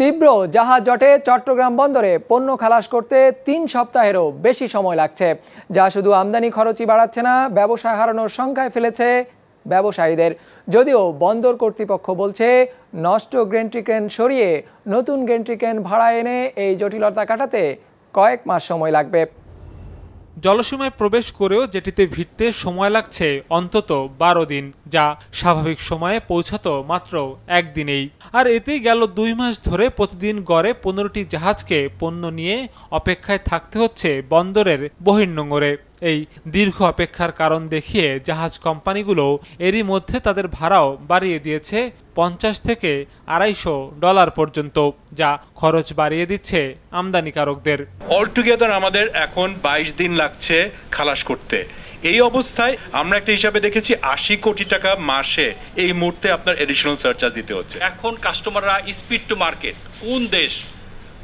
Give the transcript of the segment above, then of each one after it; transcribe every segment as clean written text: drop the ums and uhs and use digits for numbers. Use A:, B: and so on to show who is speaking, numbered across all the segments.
A: তীব্র জাহাজ জটে চট্টগ্রাম বন্দরে পণ্য খালাস করতে ৩ সপ্তাহেরও বেশি সময় লাগছে, যা শুধু আমদানি খরচই বাড়াচ্ছে না, ব্যবসা হারানোর সংখ্যায় ফেলেছে ব্যবসায়ীদের। যদিও বন্দর কর্তৃপক্ষ বলছে নষ্ট গ্যান্ট্রি ক্রেন সরিয়ে নতুন গ্যান্ট্রি ক্রেন ভাড়া এনে এই জটিলতা কাটাতে কয়েক মাস সময় লাগবে।
B: জলসীমায় প্রবেশ করেও যেটিতে ভিড়তে সময় লাগছে অন্তত ১২ দিন, যা স্বাভাবিক সময়ে পৌঁছাতো মাত্র একদিনেই। আর এতেই গেল ২ মাস ধরে প্রতিদিন গড়ে ১৫টি জাহাজকে পণ্য নিয়ে অপেক্ষায় থাকতে হচ্ছে বন্দরের বহির্নোঙরে। এই দীর্ঘ অপেক্ষার কারণ দেখিয়ে জাহাজ কোম্পানিগুলো এরই মধ্যে তাদের ভাড়াও বাড়িয়ে দিয়েছে $৫০ থেকে $২৫০ পর্যন্ত, যা খরচ বাড়িয়ে দিচ্ছে আমদানিকারকদের।
C: অলটুগেদার আমাদের এখন ২২ দিন লাগছে খালাস করতে। এই অবস্থায় আমরা একটা হিসাবে দেখেছি ৮০ কোটি টাকা মাসে এই মুহূর্তে আপনার এডিশনাল সারচার্জ দিতে হচ্ছে।
D: এখন কাস্টমাররা স্পিড টু মার্কেট, কোন দেশ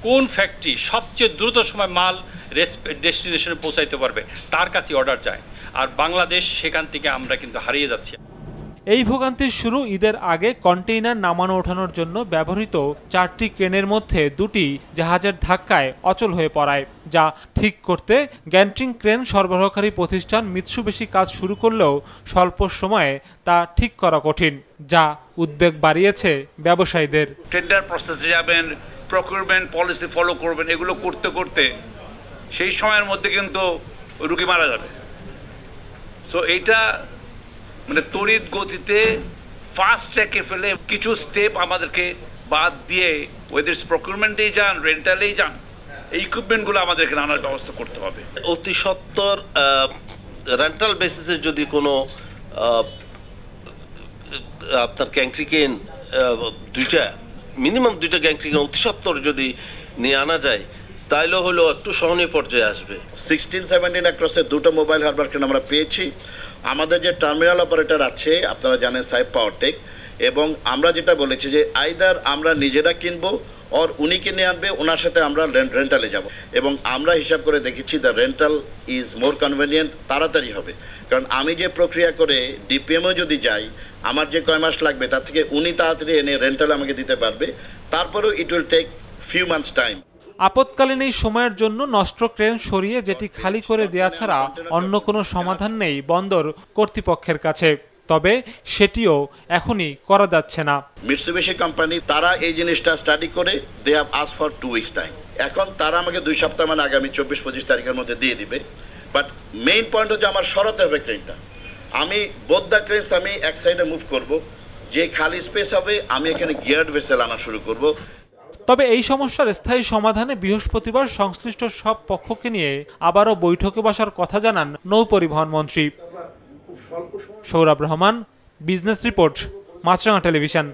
D: কোন ফ্যাক্টরি সবচেয়ে দ্রুত সময় মাল ডেস্টিনেশনে পৌঁছাইতে পারবে তার কাছে অর্ডার চায়, আর বাংলাদেশ সেখান থেকে আমরা কিন্তু হারিয়ে যাচ্ছি।
B: এই ভোগান্তির শুরু ঈদের আগে কন্টেইনার নামানো ওঠানোর জন্য ব্যবহৃত 4টি ক্রেনের মধ্যে 2টি জাহাজের ধাক্কায় অচল হয়ে পড়ায়, যা ঠিক করতে গ্যান্ট্রি ক্রেন সরবরাহকারী প্রতিষ্ঠান মিৎসুবিশি কাজ শুরু করলেও স্বল্প সময়ে তা ঠিক করা কঠিন, যা উদ্বেগ বাড়িয়েছে ব্যবসায়ীদের।
E: টেন্ডার প্রসেসে যাবেন, প্রকিউরমেন্ট পলিসি ফলো করবেন, এগুলো করতে করতে সেই সময়ের মধ্যে কিন্তু রুগী মারা যাবে। সো এইটা মানে তড়িৎ গতিতে ফাস্ট ট্র্যাকে ফেলে কিছু স্টেপ আমাদেরকে বাদ দিয়ে ওদের প্রকিউরমেন্টেই যান, রেন্টালেই যান, এই ইকুইপমেন্টগুলো আমাদেরকে আনার ব্যবস্থা করতে হবে।
F: অতি সত্বর রেন্টাল বেসিসে যদি কোনো আপনার গ্যান্ট্রি ক্রেন মিনিমাম দুইটা গ্যান্ট্রি ক্রেন অতি সত্বর যদি নিয়ে আনা যায় তাইলে হলো একটু সহনীয় পর্যায়ে আসবে।
G: 16-17 অ্যাক্রসে 2টা মোবাইল হারবার ক্রেন আমরা পেয়েছি। আমাদের যে টার্মিনাল অপারেটর আছে আপনারা জানেন সাইপ পাওয়ারটেক, এবং আমরা যেটা বলেছি যে আইদার আমরা নিজেরা কিনবো আর উনি কিনে আনবে, ওনার সাথে আমরা রেন্টালে যাব, এবং আমরা হিসাব করে দেখেছি the rental is more convenient, তাড়াতাড়ি হবে। কারণ আমি যে প্রক্রিয়া করে ডিপিএমও যদি যাই আমার যে কয় মাস লাগবে তার থেকে উনি তাড়াতাড়ি এনে রেন্টাল আমাকে দিতে পারবে, তারপরেও it will take few months time.
B: আপৎকালীন এই সময়ের জন্য নষ্ট ক্রেন সরিয়ে যেটি খালি করে দেয়া ছাড়া অন্য কোনো সমাধান নেই বন্দর কর্তৃপক্ষের কাছে, তবে সেটিও এখনই করা যাচ্ছে না।
G: মিৎসুবিশি কোম্পানি তারা এই জিনিসটা স্টাডি করে they have ask for 2 weeks time. এখন তারা আমাকে 2 সপ্তাহ মানে আগামী 24-25 তারিখের মধ্যে দিয়ে দিবে। বাট মেইন পয়েন্ট হচ্ছে আমার সরাতে হবে ক্রেনটা। আমি বোথ দ্য ক্রেনস আমি এক সাইডে মুভ করব, যে খালি স্পেস হবে আমি এখানে গিয়ার্ড ভেসেল আনা শুরু করব।
B: তবে এই সমস্যার স্থায়ী সমাধানে বৃহস্পতিবার সংশ্লিষ্ট সব পক্ষকে নিয়ে আবারও বৈঠকে বসার কথা জানান নৌ পরিবহন মন্ত্রী। সৌরভ রহমান, বিজনেস রিপোর্ট, মাছরাঙা টেলিভিশন।